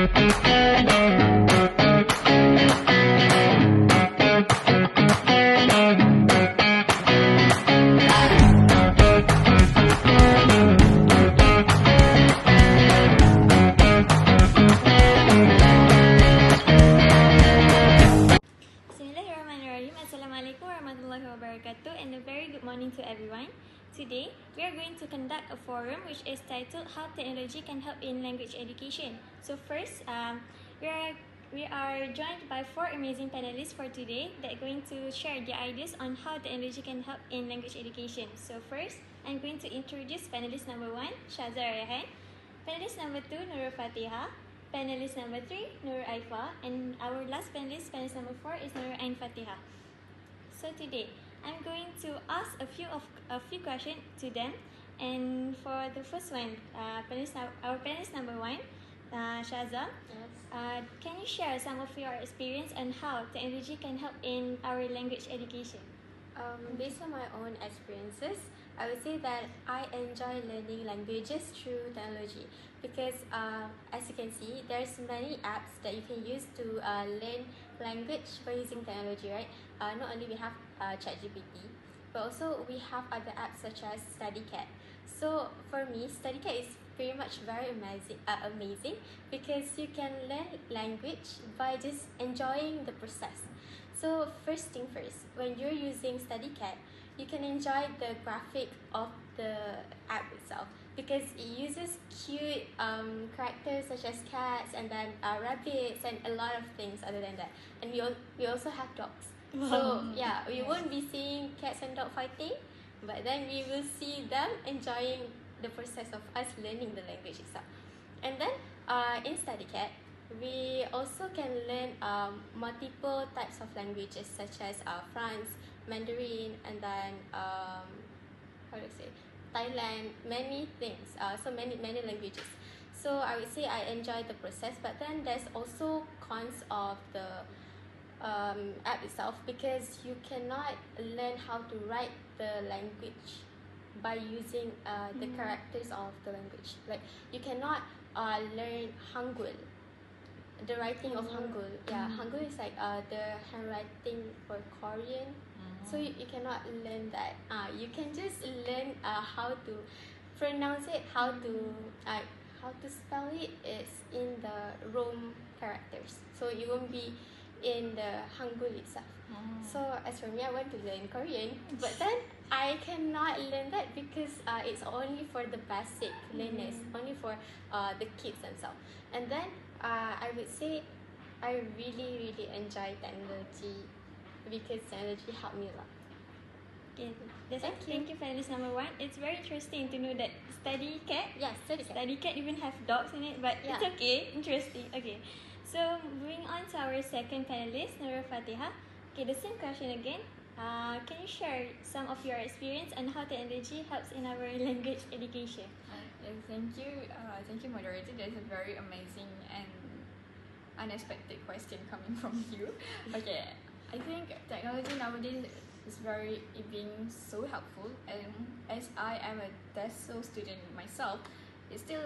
Bismillahirrahmanirrahim. Assalamualaikum warahmatullahi wabarakatuh, and a very good morning to everyone. Today, we are going to conduct a forum which is titled How Technology Can Help in Language Education. So first, we are joined by 4 amazing panelists for today that are going to share their ideas on how technology can help in language education. So first, I'm going to introduce panelist number 1, Shazza Rayhan, panelist number 2, Nurul Fatiha, panelist number 3, Nur Aifa, and our last panelist number 4, is Nur Ain Fatiha. So today, I'm going to ask a few questions to them, and for the first one, our panelist number 1, Shazza. Yes. Can you share some of your experience on how technology can help in our language education? Based on my own experiences, I would say that I enjoy learning languages through technology because as you can see, there's many apps that you can use to learn language by using technology, right? Not only we have ChatGPT, but also we have other apps such as StudyCat. So for me, StudyCat is very much very amazing because you can learn language by just enjoying the process. So first thing first, when you're using StudyCat, you can enjoy the graphic of the app itself because it uses cute characters such as cats and then rabbits and a lot of things other than that. And we also have dogs. So yeah, we won't be seeing cats and dog fighting, but then we will see them enjoying the process of us learning the language itself. And then in StudyCat, we also can learn multiple types of languages such as France, Mandarin, and then Thailand, many things, so many languages. So I would say I enjoy the process, but then there's also cons of the app itself because you cannot learn how to write the language by using the characters of the language. Like you cannot learn Hangul, the writing of Hangul. Yeah, Hangul is like the handwriting for Korean. So you cannot learn that. You can just learn how to pronounce it, how to spell it. It's in the Rome characters, so you won't be in the Hangul itself. So as for me, I want to learn Korean, but then I cannot learn that because it's only for the basic learners, only for the kids themselves. And then I would say I really enjoy technology because technology helped me a lot. Okay, thank you, panelist number 1. It's very interesting to know that StudyCat. Yes, StudyCat even have dogs in it, but yeah. It's okay, interesting. Okay, so moving on to our second panelist, Nurul Fatiha. Okay, the same question again. Can you share some of your experience on how technology helps in our language education? Thank you, moderator. That's a very amazing and unexpected question coming from you. Okay, I think technology nowadays is being so helpful, and as I am a TESOL student myself, it's still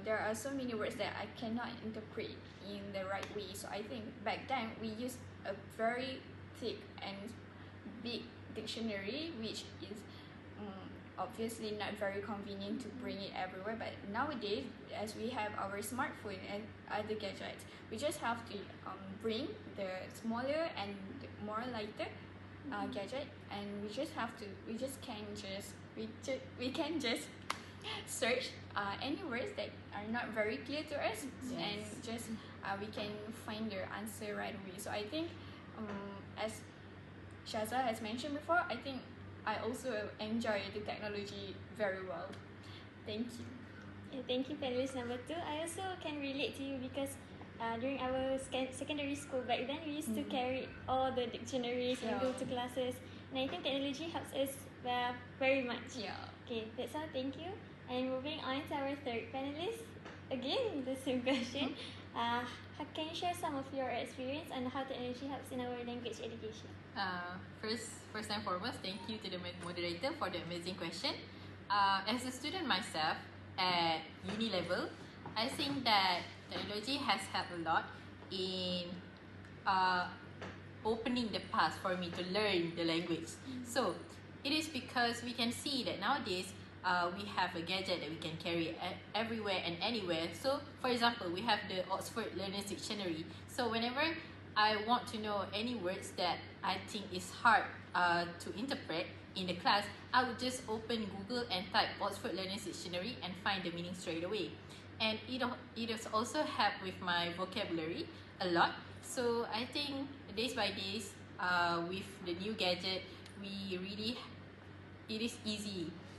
there are so many words that I cannot interpret in the right way. So I think back then we used a very thick and big dictionary, which is obviously not very convenient to bring it everywhere. But nowadays, as we have our smartphone and other gadgets, we just have to bring the smaller and more lighter gadget, and we can just search any words that are not very clear to us. Yes. And just we can find the answer right away. So I think as Shazza has mentioned before, I think I also enjoy the technology very well. Thank you. Yeah, thank you, panelist number 2. I also can relate to you because during our secondary school back then, we used to carry all the dictionaries and go to classes, and I think technology helps us very much. Yeah. Okay, that's all. Thank you. And moving on to our third panelist, again the same question. Can you share some of your experience on how technology helps in our language education? First and foremost, thank you to the moderator for the amazing question. As a student myself at uni level, I think that technology has helped a lot in uh, opening the path for me to learn the language. So it is because we can see that nowadays we have a gadget that we can carry everywhere and anywhere. So for example, we have the Oxford Learner's Dictionary. So whenever I want to know any words that I think is hard to interpret in the class, I would just open Google and type Oxford Learner's Dictionary and find the meaning straight away. And it has also helped with my vocabulary a lot. So I think days by days, with the new gadget, it is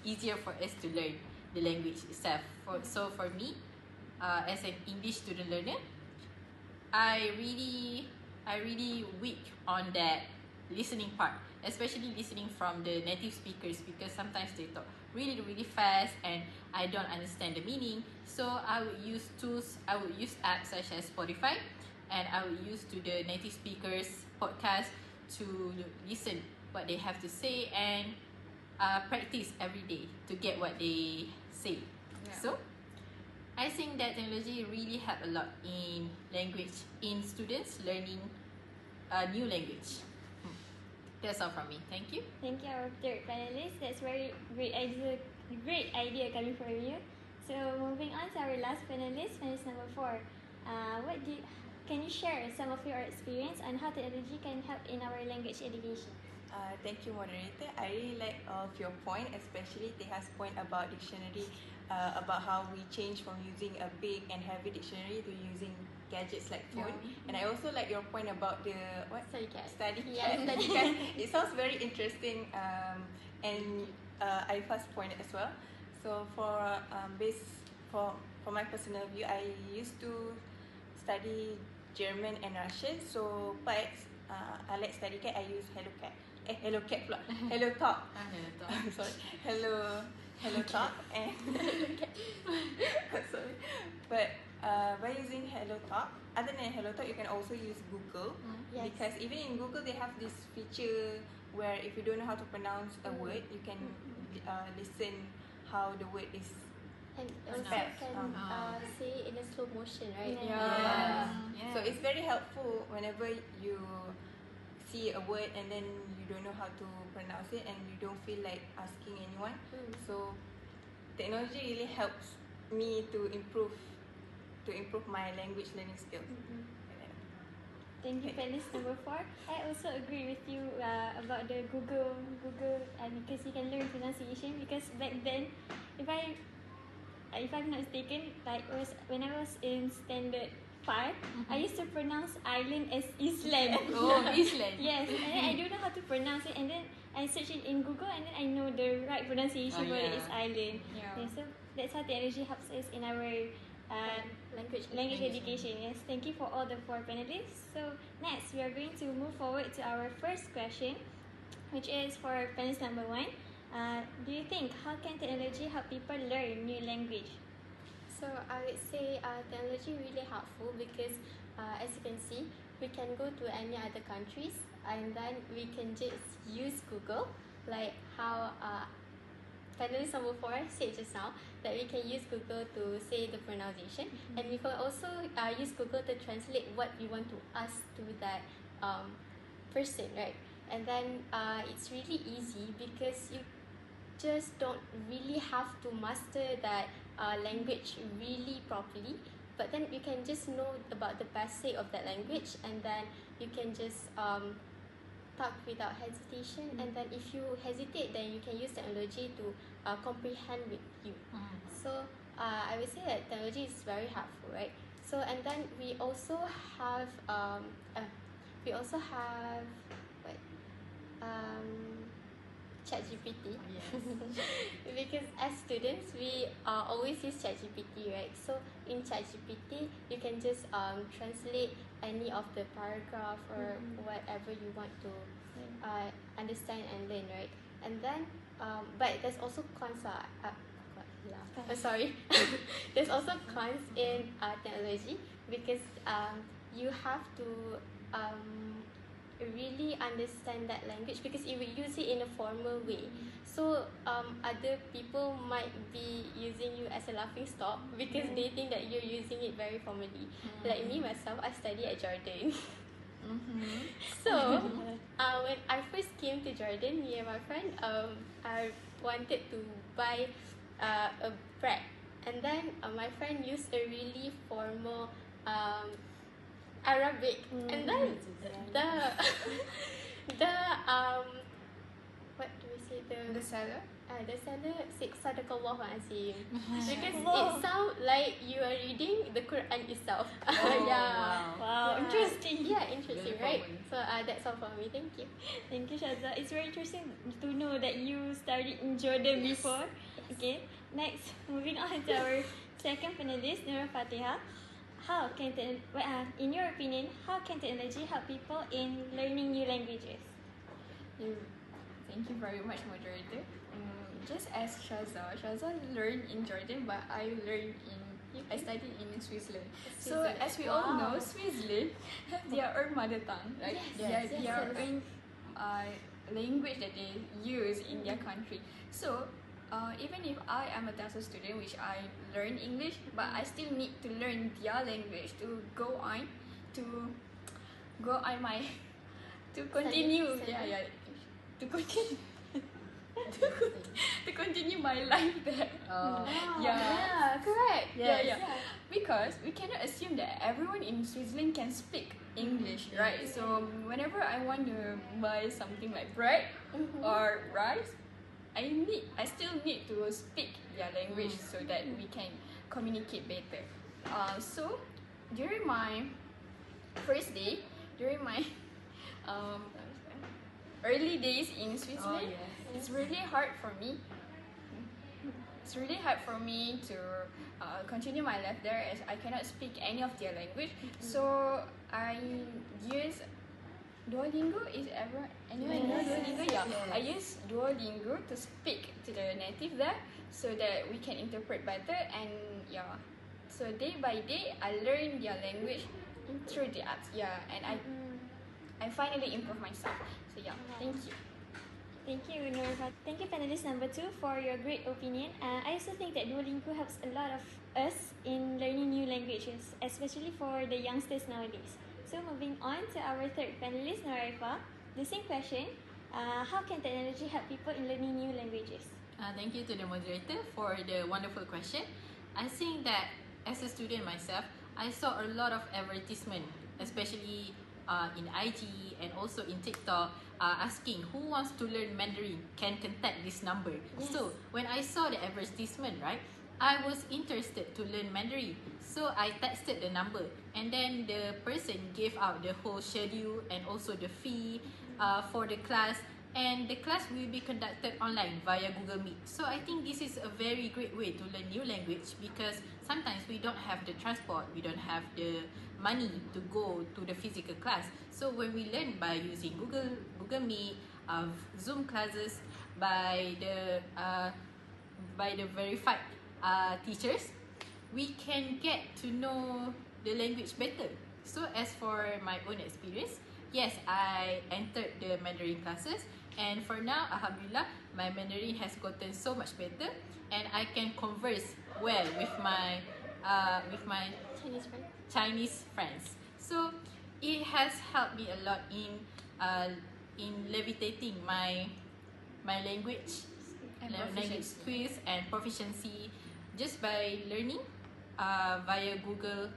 easier for us to learn the language itself. So for me, as an English student learner, I really weak on that listening part, especially listening from the native speakers, because sometimes they talk really fast and I don't understand the meaning. So I would use apps such as Spotify, and I would use to the native speakers podcast to listen what they have to say and practice every day to get what they say. Yeah. So I think that technology really helped a lot in students learning a new language. That's all from me. Thank you. Thank you, our third panelist. That's very great idea coming from you. So moving on to our last panelist number 4. Can you share some of your experience on how technology can help in our language education? Thank you, moderator. I really like of your point, especially Teha's point about dictionary, about how we change from using a big and heavy dictionary to using gadgets like phone. And I also like your point about the Study cat. Study Yeah, cat. study Because it sounds very interesting, and I first point as well. So for my personal view, I used to study German and Russian. So but I like study cat. I use HelloCat. HelloCat pula. HelloTalk. Sorry. HelloTalk and sorry. But by using HelloTalk, other than HelloTalk, you can also use Google. Yes. Because even in Google, they have this feature where if you don't know how to pronounce a word, you can listen how the word is. And also Spell. can say in a slow motion, right? Yeah. Yeah. So it's very helpful whenever you see a word and then you don't know how to pronounce it and you don't feel like asking anyone. So technology really helps me to improve my language learning skills. Thank you, panelist number 4. I also agree with you about the Google, because you can learn pronunciation. Because back then, if I'm not mistaken, when I was in standard 5, I used to pronounce island as Island. Oh, Island. Yes, and then I don't know how to pronounce it, and then I search it in Google, and then I know the right pronunciation for it is island. Yeah. So that's how technology helps us in our language education. Yes, thank you for all the 4 panelists. So next, we are going to move forward to our first question, which is for panelist number 1. Do you think how can technology help people learn new language? So I would say technology really helpful because as you can see, we can go to any other countries and then we can just use Google, like how panelist number 4 said just now, that we can use Google to say the pronunciation, and we can also use Google to translate what we want to ask to that person, right? And then it's really easy because you just don't really have to master that language really properly, but then you can just know about the basic of that language, and then you can just talk without hesitation. And then if you hesitate, then you can use technology to comprehend with you. So I would say that technology is very helpful, right? So and then we also have ChatGPT. Because as students, we always use ChatGPT, right? So in ChatGPT, you can just translate any of the paragraph or whatever you want to understand and learn, right? And then, but there's also cons. Sorry, there's also cons in technology because you have to really understand that language because you will use it in a formal way. So other people might be using you as a laughing stock because they think that you're using it very formally. Like me myself, I study at Jordan. So when I first came to Jordan, me and my friend, I wanted to buy a bread, and then my friend used a really formal Arabic, and then the the what do we say, The seller. the seller said Sadaqallahu Azim because it sounds like you are reading the Quran itself. Yeah. Wow, interesting. Yeah, interesting, Very right? formal. So that's all for me. Thank you. Thank you, Shazza. It's very interesting to know that you studied in Jordan before. Okay, next, moving on to our second panelist, Nura Fatiha. In your opinion, how can technology help people in learning new languages? Thank you very much, moderator. Just as Shazza learned in Jordan, but I studied in Switzerland. So Switzerland. as we all know, Switzerland have their own mother tongue, right? Their own language that they use in their country. So even if I am a TESOL student, which I learn English, but I still need to learn their language to go on my to continue. Study. To continue. To continue my life there. Yeah, correct. Yes. Yeah. Because we cannot assume that everyone in Switzerland can speak English, right? So whenever I want to buy something like bread or rice, I still need to speak their language so that we can communicate better. So during my first day, during my early days in Switzerland, it's really hard for me. It's really hard for me to continue my life there as I cannot speak any of their language. So I use Duolingo. Is anyone know Duolingo? Yeah. I use Duolingo to speak to the native there so that we can interpret better, and yeah. So day by day I learn their language through the apps. Yeah, and I finally improve myself. So yeah, thank you. Thank you, Nura. Thank you, panelist number 2, for your great opinion. I also think that Duolingo helps a lot of us in learning new languages, especially for the youngsters nowadays. So moving on to our third panelist, Noraifa. The same question, how can technology help people in learning new languages? Thank you to the moderator for the wonderful question. I think that as a student myself, I saw a lot of advertisement, especially in IG and also in TikTok, asking who wants to learn Mandarin can contact this number. Yes. So when I saw the advertisement, right, I was interested to learn Mandarin. So I texted the number, and then the person gave out the whole schedule and also the fee for the class. And the class will be conducted online via Google Meet. So I think this is a very great way to learn new language, because sometimes we don't have the transport, we don't have the money to go to the physical class. So when we learn by using Google Meet, Zoom classes, by the verified teachers, we can get to know the language better. So as for my own experience, yes, I entered the Mandarin classes, and for now, Alhamdulillah, my Mandarin has gotten so much better, and I can converse well with my Chinese friend. Chinese friends. So it has helped me a lot in levitating my language And language proficiency. skills and proficiency just by learning via Google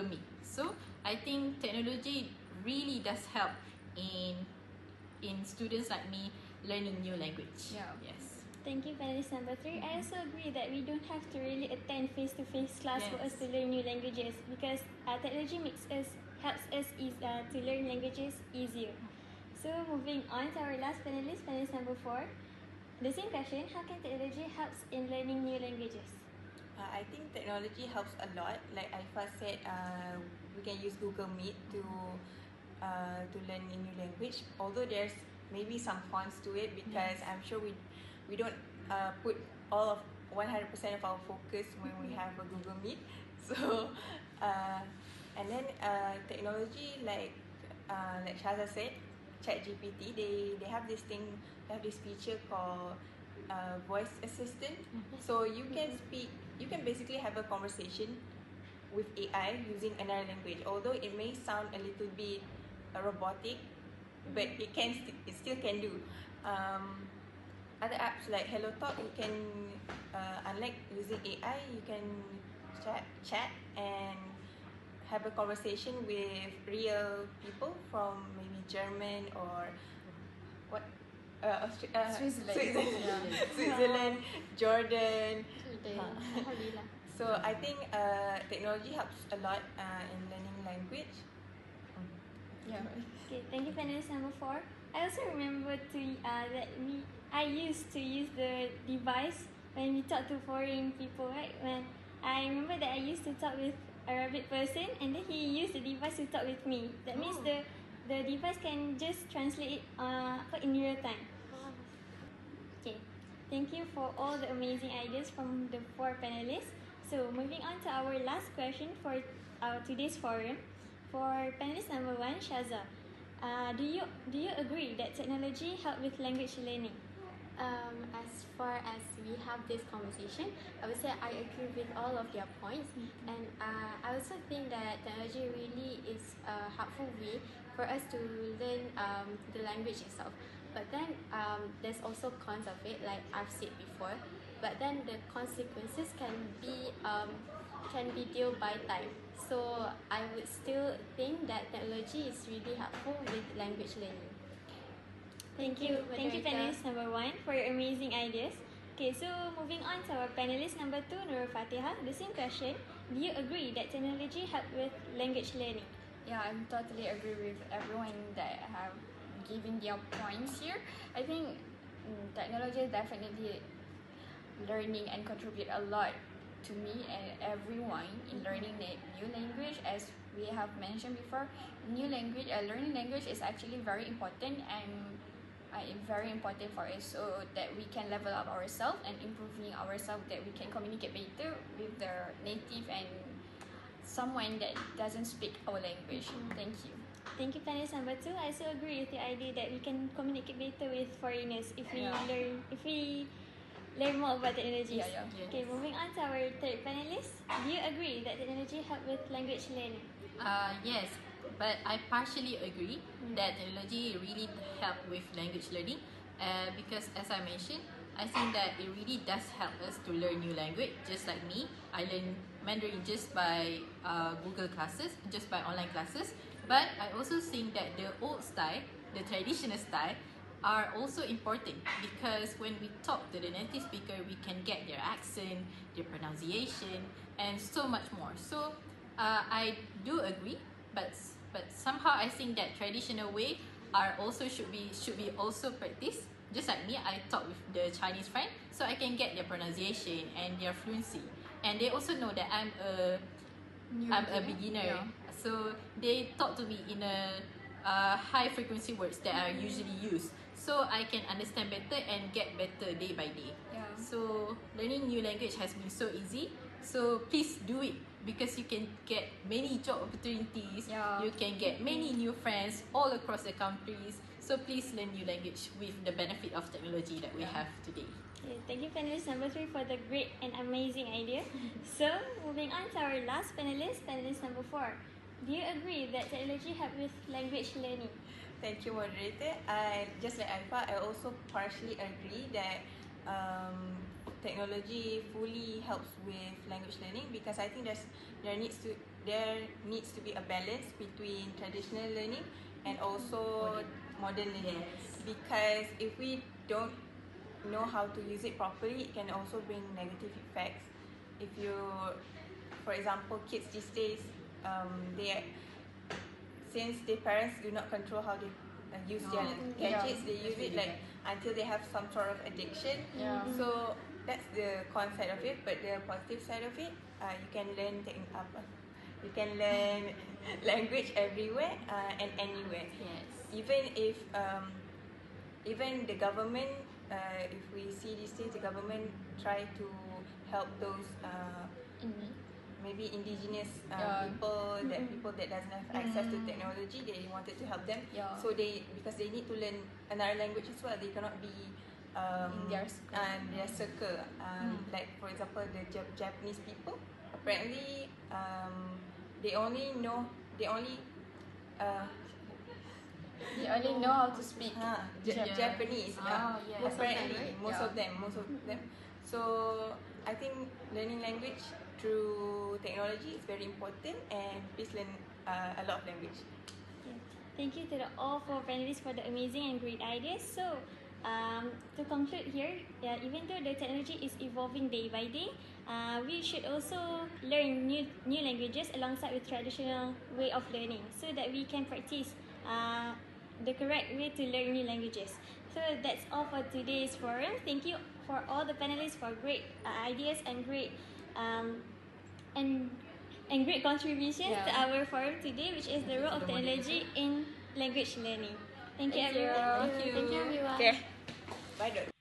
Meet. So I think technology really does help in students like me learning new language. Yeah. Yes. Thank you, panelist number 3. I also agree that we don't have to really attend face-to-face class for us Yes. to learn new languages, because technology helps us to learn languages easier. So moving on to our last panelist number 4. The same question, how can technology helps in learning new languages? I think technology helps a lot. Like Aifa said, we can use Google Meet to learn a new language. Although there's maybe some cons to it, because I'm sure we don't put all of 100% of our focus when we have a Google Meet. So and then technology, like like Shaza said, ChatGPT, they have this thing, they have this feature called voice assistant. So you can basically have a conversation with AI using another language. Although it may sound a little bit robotic, but it still can do. Other apps like HelloTalk, you can unlike using AI, you can chat and have a conversation with real people from maybe German or what Switzerland. Switzerland, Jordan. Alhamdulillah. So I think technology helps a lot in learning language. Yeah. Okay, thank you, panelist number 4. I also remember I used to use the device when we talk to foreign people, right? When I remember that I used to talk with Arabic person, and then he used the device to talk with me. That means the device can just translate it in real time. Okay, thank you for all the amazing ideas from the 4 panelists. So moving on to our last question for our today's forum. For panelist number 1, Shaza, do you agree that technology help with language learning? As far as we have this conversation, I would say I agree with all of their points, and I also think that technology really is a helpful way for us to learn the language itself. But then there's also cons of it, like I've said before. But then the consequences can be dealt by time. So I would still think that technology is really helpful with language learning. Thank you, moderator. panelist number 1 for your amazing ideas. Okay, so moving on to our panelist number 2, Nurul Fatihah. The same question. Do you agree that technology help with language learning? Yeah, I totally agree with everyone that have given their points here. I think technology is definitely learning and contribute a lot to me and everyone in learning the new language. As we have mentioned before, learning language is actually very important and very important for us, so that we can level up ourselves and improving ourselves, that we can communicate better with the native and someone that doesn't speak our language. Thank you. Thank you, panelist number 2. I also agree with the idea that we can communicate better with foreigners if we learn more about technologies. Yeah. Okay, moving on to our third panelist. Do you agree that technology help with language learning? Yes, but I partially agree that technology really help with language learning because as I mentioned, I think that it really does help us to learn new language. Just like me, I learn Mandarin just by Google classes, just by online classes. But I also think that the old style, the traditional style, are also important because when we talk to the native speaker, we can get their accent, their pronunciation, and so much more. So I do agree, but somehow I think that traditional way are also should be also practiced. Just like me, I talk with the Chinese friend, so I can get their pronunciation and their fluency, and they also know that I'm a beginner. Yeah. So they talk to me in a high frequency words that I usually use, so I can understand better and get better day by day. Yeah. So learning new language has been so easy. So please do it because you can get many job opportunities. Yeah. You can get many new friends all across the countries. So please learn new language with the benefit of technology that we have today. Okay, thank you, panelist number 3, for the great and amazing idea. So, moving on to our last panelist number 4. Do you agree that technology help with language learning? Thank you, moderator. Just like Alfa, I also partially agree that technology fully helps with language learning because I think there needs to be a balance between traditional learning and also modern learning. Yes. Because if we don't know how to use it properly, it can also bring negative effects. If you, for example, kids these days, since their parents do not control how they use their gadgets, they use it like until they have some sort of addiction. Yeah. So that's the con side of it, but the positive side of it, you can learn language everywhere and anywhere. Yes. Even the government, if we see these days, the government try to help those maybe indigenous Yeah. people that doesn't have access to technology. They wanted to help them. Yeah. So because they need to learn another language as well. They cannot be In their circle. their circle. Like for example, the Japanese people. Apparently, they only know They only know how to speak. Japanese. Oh, yeah. Apparently, most Yeah. of them. So I think learning language through technology is very important, and please learn a lot of language. Okay. Thank you to all four panelists for the amazing and great ideas. So, to conclude here, even though the technology is evolving day by day, we should also learn new languages alongside with traditional way of learning, so that we can practice the correct way to learn new languages. So that's all for today's forum. Thank you for all the panelists for great ideas and great and great contributions to our forum today, which is the role of technology in language learning. Thank you, everyone. Thank you. Thank you, everyone. Okay. Bye, Dot.